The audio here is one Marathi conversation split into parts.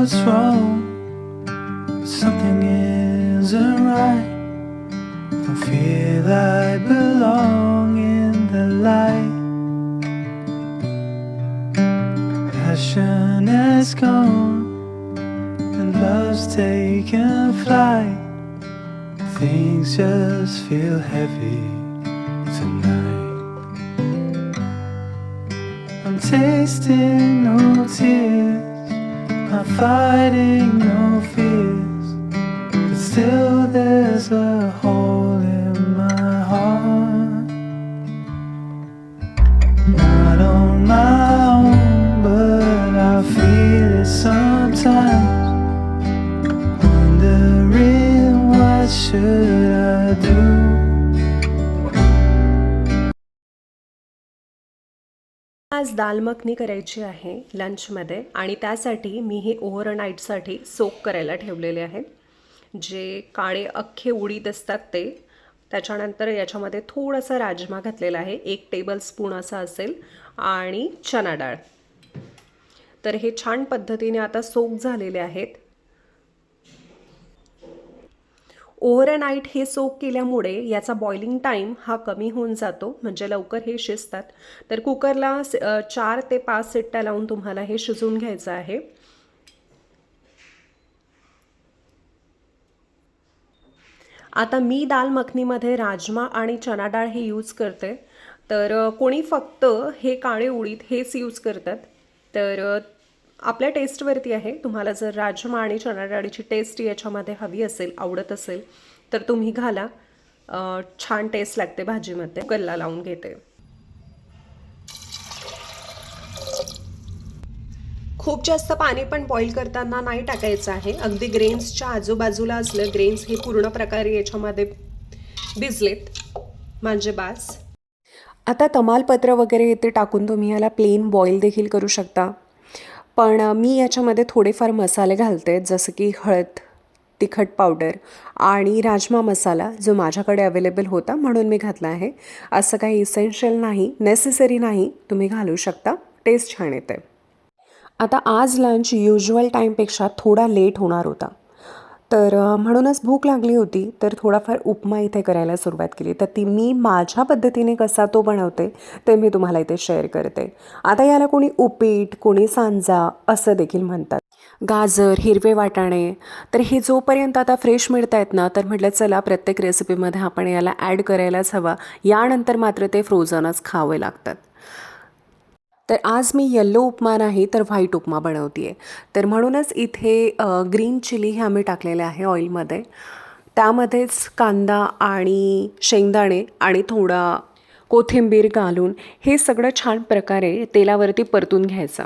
what's wrong, something isn't right. Don't feel I belong in the light. Passion is gone and love's taken flight. Things just feel heavy tonight. I'm tasting no tears, I'm fighting no fears, but still there's a hole in my heart. Not on my own, but I feel it sometimes. Wondering what should I do. आज दाल मखनी करायची आहे लंचमध्ये आणि त्यासाठी मी हे ओव्हरनाईटसाठी सोक करायला ठेवलेले आहे. जे काळे अख्खे उडीद असतात ते. त्याच्यानंतर याच्यामध्ये थोडासा राजमा घातलेला आहे, 1 टेबलस्पून असा असेल, आणि चना डाळ. तर हे छान पद्धतीने आता सोक झालेले आहेत. ओव्हरनाईट हे सोक केल्यामुळे याचा बॉइलिंग टाईम हा कमी होऊन जातो, म्हणजे लवकर हे शिजतात. तर कुकरला 4 ते 5 शिट्ट्या लावून तुम्हाला हे शिजवून घ्यायचं आहे. आता मी दाल मखनीमध्ये राजमा आणि चना डाळ हे यूज करते. तर कोणी फक्त हे काळे उडीद हेच यूज करतात. तर आपल्या टेस्टवरती आहे. तुम्हाला जर राजमा आणि चना डाळीची टेस्ट याच्यामध्ये हवी असेल, आवडत असेल, तर तुम्ही घाला. छान टेस्ट लागते भाजीमध्ये. कुकरला लावून घेते. खूप जास्त पाणी पण बॉईल करताना नाही टाकायचं आहे. अगदी ग्रेन्सच्या आजूबाजूला असलं, ग्रेन्स हे पूर्ण प्रकारे याच्यामध्ये भिजलेत म्हणजे बास. आता तमालपत्र वगैरे ते टाकून तुम्ही याला प्लेन बॉईल देखील करू शकता. पण मी याच्यामध्ये थोडेफार मसाले घालते, जसं की हळद, तिखट पावडर आणि राजमा मसाला, जो माझ्याकडे अवेलेबल होता म्हणून मी घातला आहे. असं काही इसेन्शियल नाही, नेसेसरी नाही, तुम्ही घालू शकता. टेस्ट छान येते. आता आज लंच युज्युअल टाईमपेक्षा थोडा लेट होणार होता, तर म्हणूनच भूक लागली होती. तर थोडाफार उपमा इथे करायला सुरुवात केली. तर ती मी माझ्या पद्धतीने कसा तो बनवते ते मी तुम्हाला इथे शेअर करते. आता याला कोणी उपीट, कोणी सांजा असं देखील म्हणतात. गाजर, हिरवे वाटाणे, तर हे जोपर्यंत आता फ्रेश मिळत आहेत ना, तर म्हटलं चला प्रत्येक रेसिपीमध्ये आपण याला ॲड करायलाच हवा. यानंतर मात्र ते फ्रोझनच खावे लागतात. तर आज मी येल्लो उपमा नाही तर व्हाईट उपमा बनवते आहे. तर म्हणूनच इथे ग्रीन चिली हे आम्ही टाकलेले आहे ऑइलमध्ये. त्यामध्येच कांदा आणि शेंगदाणे आणि थोडा कोथिंबीर घालून हे सगळं छान प्रकारे तेलावरती परतून घ्यायचं.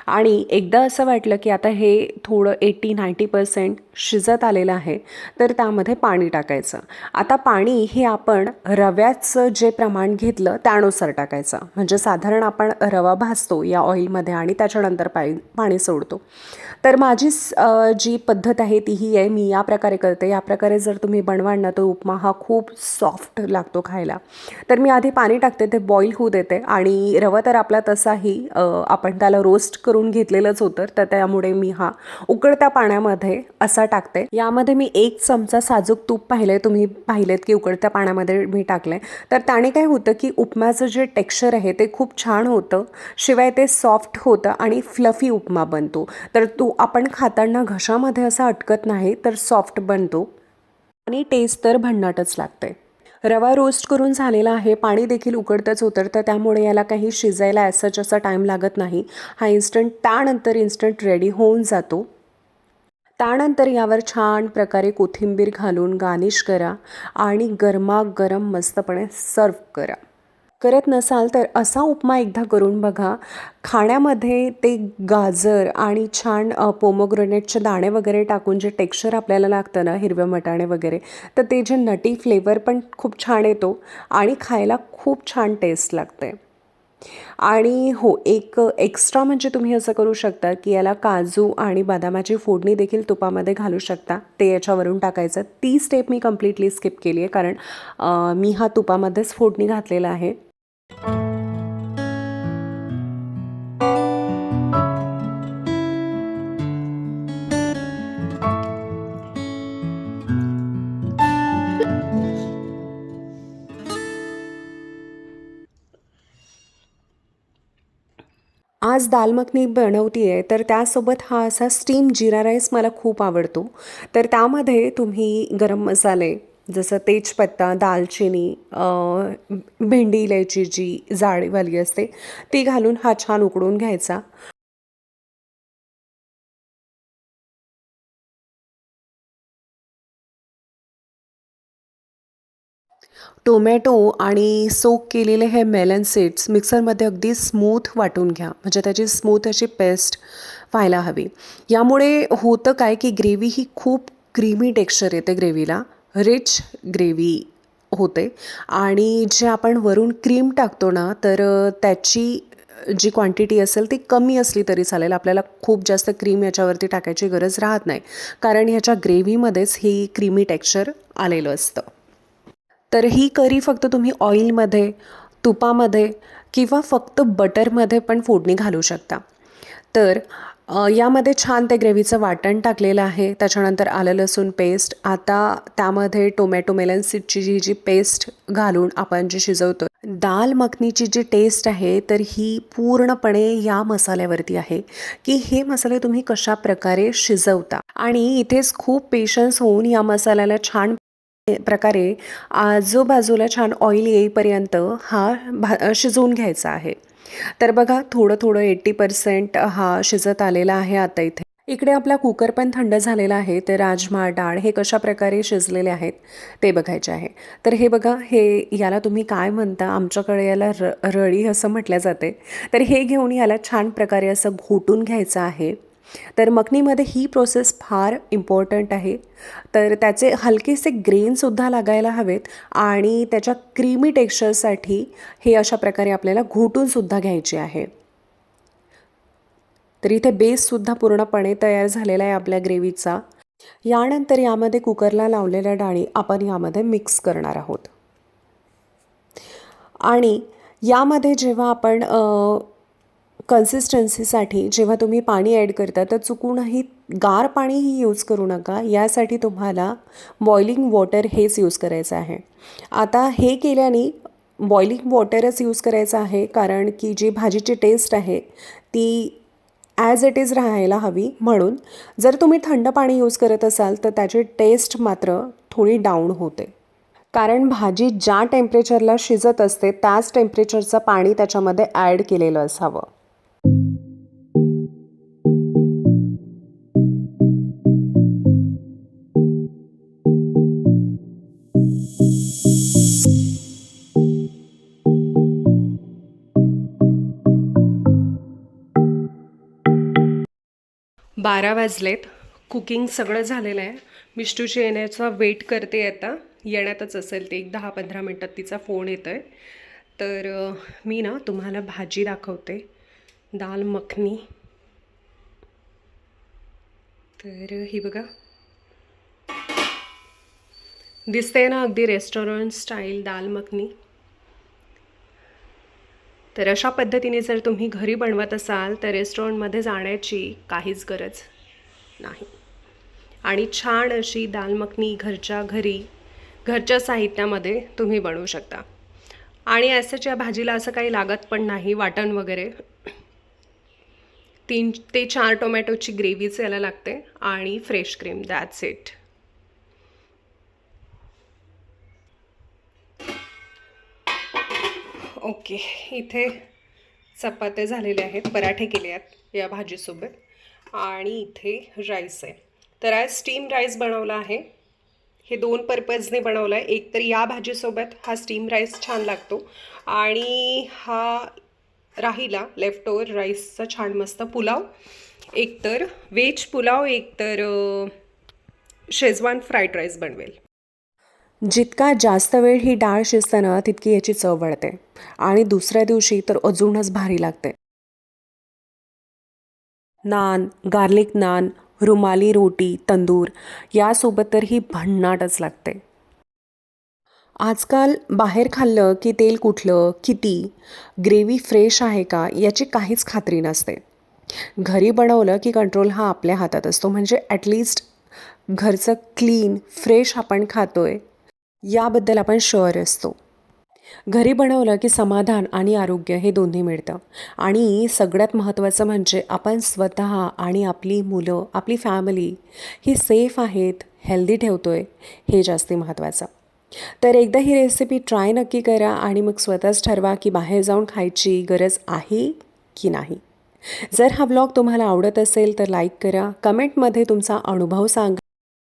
आणि एकदा असं वाटलं की आता हे थोडं 80-90% शिजत आलेलं आहे, तर त्यामध्ये पाणी टाकायचं. आता पाणी हे आपण रव्याचं जे प्रमाण घेतलं त्यानुसार टाकायचं. म्हणजे साधारण आपण रवा भाजतो या ऑइलमध्ये आणि त्याच्यानंतर पाणी सोडतो. तर माझी जी पद्धत आहे ती ही आहे. मी या प्रकारे करते. या प्रकारे जर तुम्ही बनवाल ना, तर उपमा हा खूप सॉफ्ट लागतो खायला. तर मी आधी पाणी टाकते, ते बॉईल होऊ देते. आणि रवा तर आपला तसाही आपण त्याला रोस्ट करून घेतलेलंच होतं, तर त्यामुळे मी हा उकळत्या पाण्यामध्ये असा टाकते. यामध्ये मी 1 चमचा साजूक तूप तुम्ही पाहिलेत की उकळत्या पाण्यामध्ये मी टाकलं आहे. तर त्याने काय होतं की उपम्याचं जे टेक्स्चर आहे ते खूप छान होतं, शिवाय ते सॉफ्ट होतं आणि फ्लफी उपमा बनतो. तर तो आपण खाताना घशामध्ये असा अटकत नाही, तर सॉफ्ट बनतो आणि टेस्ट तर भन्नाटच लागते. रवा रोस्ट करून झालेला आहे. पाणी देखील उकळतच उतरतं, त्यामुळे याला काही शिजायला असा टाईम लागत नाही. हा त्यानंतर इन्स्टंट रेडी होऊन जातो. त्यानंतर यावर छान प्रकारे कोथिंबीर घालून गार्निश करा आणि गरमागरम मस्तपणे सर्व करा. करत नसाल तर असा उपमा एकदा करून बघा. खाण्यामध्ये ते गाजर आणि छान पोमोग्रेनेटचे दाणे वगैरे टाकून जे टेक्स्चर आपल्याला लागतं ना, हिरव्या मटाणे वगैरे, तर ते जे नटी फ्लेवर पण खूप छान येतो आणि खायला खूप छान टेस्ट लागते. आणि हो, एक एक्स्ट्रा म्हणजे तुम्ही असं करू शकता की याला काजू आणि बदामाची फोडणी देखील तुपामध्ये घालू शकता. ते याच्यावरून टाकायचं. ती स्टेप मी कम्प्लिटली स्किप केली आहे, कारण मी हा तुपामध्येच फोडणी घातलेला आहे. आज दाल मखनी बनवते आहे तर त्यासोबत हा असा स्टीम जिरा राईस मला खूप आवडतो. तर त्यामध्ये तुम्ही गरम मसाले जसं तेजपत्ता, दालचिनी, भेंडी इलायची जी जाडीवाली असते ती घालून हा छान उकडून घ्यायचा. टोमॅटो आणि सोक केलेले हे मेलन सीड्स मिक्सरमध्ये अगदी स्मूथ वाटून घ्या, म्हणजे त्याची स्मूथ अशी पेस्ट व्हायला हवी. यामुळे होतं काय की ग्रेव्ही ही खूप क्रीमी टेक्स्चर येते ग्रेव्हीला, रिच ग्रेव्ही होते. आणि जे आपण वरून क्रीम टाकतो ना तर त्याची जी क्वांटिटी असेल ती कमी असली तरी चालेल. आपल्याला खूप जास्त क्रीम याच्यावरती टाकायची गरज राहत नाही, कारण ह्याच्या ग्रेव्हीमध्येच ही क्रीमी टेक्स्चर आलेलं असतं. तर ही करी फक्त तुम्ही ऑइलमध्ये, तुपामध्ये किंवा फक्त बटरमध्ये पण फोडणी घालू शकता. तर यामध्ये छान ते ग्रेव्हीचं वाटण टाकलेलं आहे. त्याच्यानंतर आलं लसूण पेस्ट. आता त्यामध्ये टोमॅटो मेलन सीडची जी पेस्ट घालून आपण जे शिजवतो. दाल मखनीची जी टेस्ट आहे तर ही पूर्णपणे या मसाल्यावरती आहे की हे मसाले तुम्ही कशाप्रकारे शिजवता. आणि इथेच खूप पेशन्स होऊन या मसाल्याला छान प्रकारे आजूबाजूला छान ऑइल येईपर्यंत हा शिजवून घ्यायचा आहे. तर बघा थोडं थोडं 80% हा शिजत आलेला आहे आता इथे. इकडे आपला कुकर पण थंड झालेला आहे. ते राजमा डाळ हे कशा प्रकारे शिजलेले आहेत ते बघायचे आहे. तर हे बघा, हे याला तुम्ही काय म्हणता, आमच्याकडे याला रळी असं म्हटलं जाते. तर हे घेऊन याला छान प्रकारे असं घोटून घ्यायचं आहे. तर मखनीमध्ये ही प्रोसेस फार इम्पॉर्टंट आहे. तर त्याचे हलकेसे ग्रेनसुद्धा लागायला हवेत आणि त्याच्या क्रीमी टेक्स्चरसाठी हे अशा प्रकारे आपल्याला घोटूनसुद्धा घ्यायचे आहे. तर इथे बेससुद्धा पूर्णपणे तयार झालेला आहे आपल्या ग्रेव्हीचा. यानंतर यामध्ये कुकरला लावलेल्या डाळी आपण यामध्ये मिक्स करणार आहोत. आणि यामध्ये जेव्हा आपण कन्सिस्टन्सीसाठी जेव्हा तुम्ही पाणी ॲड करता तर चुकूनही गार पाणीही यूज करू नका. यासाठी तुम्हाला बॉइलिंग वॉटर हेच यूज करायचं आहे. आता हे केल्याने बॉइलिंग वॉटरच यूज करायचं आहे, कारण की जी भाजीची टेस्ट आहे ती ॲज इट इज राहायला हवी. म्हणून जर तुम्ही थंड पाणी यूज करत असाल तर त्याची टेस्ट मात्र थोडी डाऊन होते, कारण भाजी ज्या टेम्परेचरला शिजत असते त्याच टेम्परेचरचं पाणी त्याच्यामध्ये ॲड केलेलं असावं. बारा वाजलेत. कुकिंग सगळं झालेलं आहे. मिष्टूची येण्याचा वेट करते. आता येण्यातच असेल ते, एक 10-15 मिनटात तिचा फोन येतो आहे. तर मी ना तुम्हाला भाजी दाखवते, दाल मखनी. तर ही बघा, दिसते ना अगदी रेस्टॉरंट स्टाईल दाल मखनी. तर अशा पद्धतीने जर तुम्ही घरी बनवत असाल तर रेस्टॉरंटमध्ये जाण्याची काहीच गरज नाही. आणि छान अशी दाल मखनी घरच्या घरी, घरच्या साहित्यामध्ये तुम्ही बनवू शकता. आणि असंच या भाजीला असं काही लागत पण नाही वाटण वगैरे. 3 ते 4 टोमॅटोची ग्रेव्हीच याला लागते आणि fresh cream, that's it. Okay, इथे चपात्या झालेल्या आहेत, पराठे केले आहेत या भाजीसोबत आणि इथे राईस आहे. तर आज स्टीम राईस बनवला आहे. हे 2 पर्पजने बनवलं आहे. एक तर या भाजीसोबत हा स्टीम राईस छान लागतो आणि हा राहिला लेफ्ट ओव्हर राईसचा छान मस्त पुलाव. एक तर व्हेज पुलाव, एक तर शेजवान फ्राईड राईस बनवेल. जितका जास्त वेळ ही डाळ शिजते ना तितकी याची चव वाढते आणि दुसऱ्या दिवशी तर अजूनच भारी लागते. नान, गार्लिक नान, रुमाली रोटी, तंदूर यासोबत तर ही भन्नाटच लागते. आजकाल बाहेर खाल्लं की तेल कुठलं, किती, ग्रेव्ही फ्रेश आहे का याची काहीच खात्री नसते. घरी बनवलं की कंट्रोल हा आपल्या हातात असतो. म्हणजे ॲटलिस्ट घरचं क्लीन फ्रेश आपण खातोय याबद्दल आपण शुअर असतो. घरी बनवलं की समाधान आणि आरोग्य हे दोन्ही मिळतं. आणि सगळ्यात महत्त्वाचं म्हणजे आपण स्वतः आणि आपली मुलं, आपली फॅमिली ही सेफ आहेत, हेल्दी ठेवतोय, हे जास्ती महत्त्वाचं. तर एकदा ही रेसिपी ट्राय नक्की करा आणि मग स्वतःच ठरवा की बाहेर जाऊन खायची गरज आहे की नाही. जर हा ब्लॉग तुम्हाला आवडत असेल तर लाईक करा, कमेंटमध्ये तुमचा अनुभव सांगा.